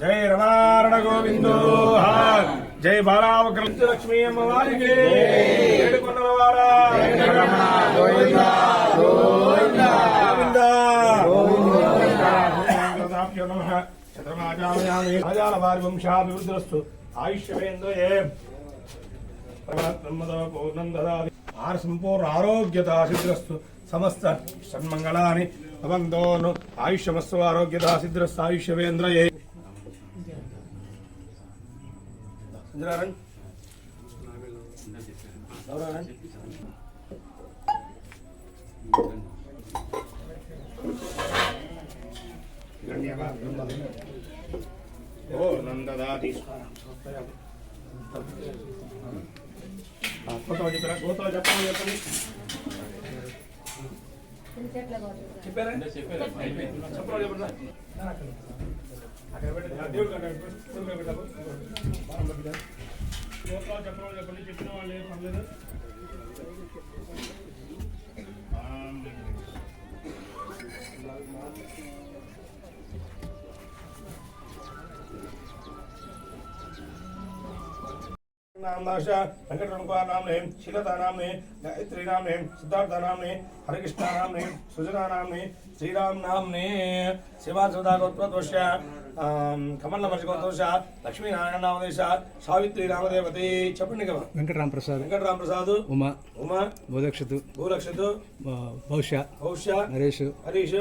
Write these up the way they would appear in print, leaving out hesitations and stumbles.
जय रमारण गोविंदो जय बालावक्र लक्ष्मी अम्मवारी के ఏడుకొండలవాడా గోవింద గోవింద గోవింద నమః చంద్రమాచార్యామి రాజాలవారి వంశాభివృద్ధిరస్తు ఆయుష్యేంద్రయే బ్రహ్మదో పూర్ణం దదామి సంపూర్ణ ఆరోగ్యత సిద్ధిరస్తు సమస్త సన్మంగళాని భవంతోను ఆయుష్యమస్సు ఆరోగ్యత సిద్ధిరస్తు ఆయుష్యేంద్రయే ఇంద్రారణ్ ఓ నందదాతి గోతో చెప్పండి చెప్పారా చెప్పండి అక్కడ పెట్టి దేవుడు చెప్పండి చెప్పిన వాళ్ళు ఏం పర్లేదు वेंकटरमणकुमार नामने शीलता नामने गायत्री नामने सिद्धार्थ नामने हरिकृष्ण नामने सुजना नामने श्रीराम नामने शिवान सदा गोत्रदोष कमल वर्षगोत्रदोष लक्ष्मी नारायण नामदेश सावित्री नामदेवती चपंडी वेंकटराम प्रसाद उमा भूलक्षतु भविष्य नरेश हरीश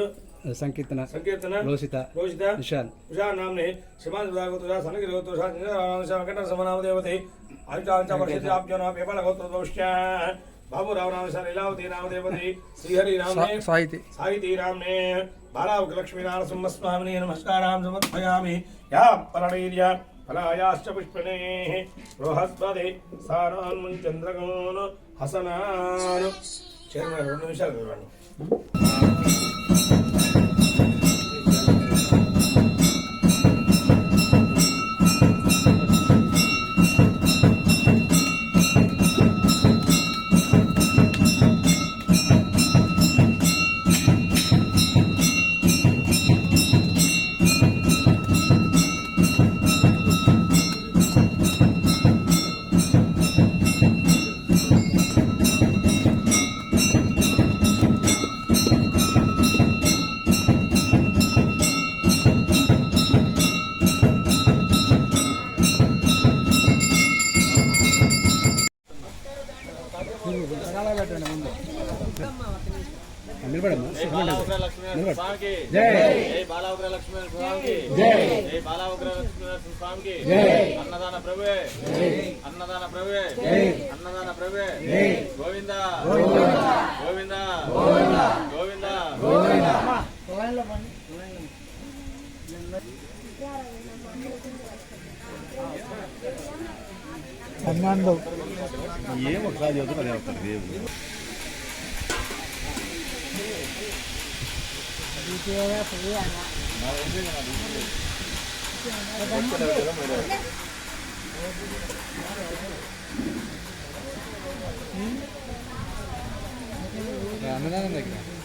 संकीर्तन रोषित निशान नामने शिवान सदा गोत्रदोष सनगिरि गोत्रदोष वेंकटर समनामदेवती बाबू राव नाम लीलावती नामदेवती श्रीहरि नामने साहिती नामने बालावक लक्ष्मी नारसिंह स्वामिने नमस्कारां समर्पयामि या परणीर्य फलायाश्च पुष्पिणेः बृहस्पति सारान् चन्द्रगोन् हसनान् चेर्मन् 2 నిమిషాలు अन्नदान प्रभु अन्नदान प्रभु गोविंद गोविंद गोविंद అన్నదానం దగ్గర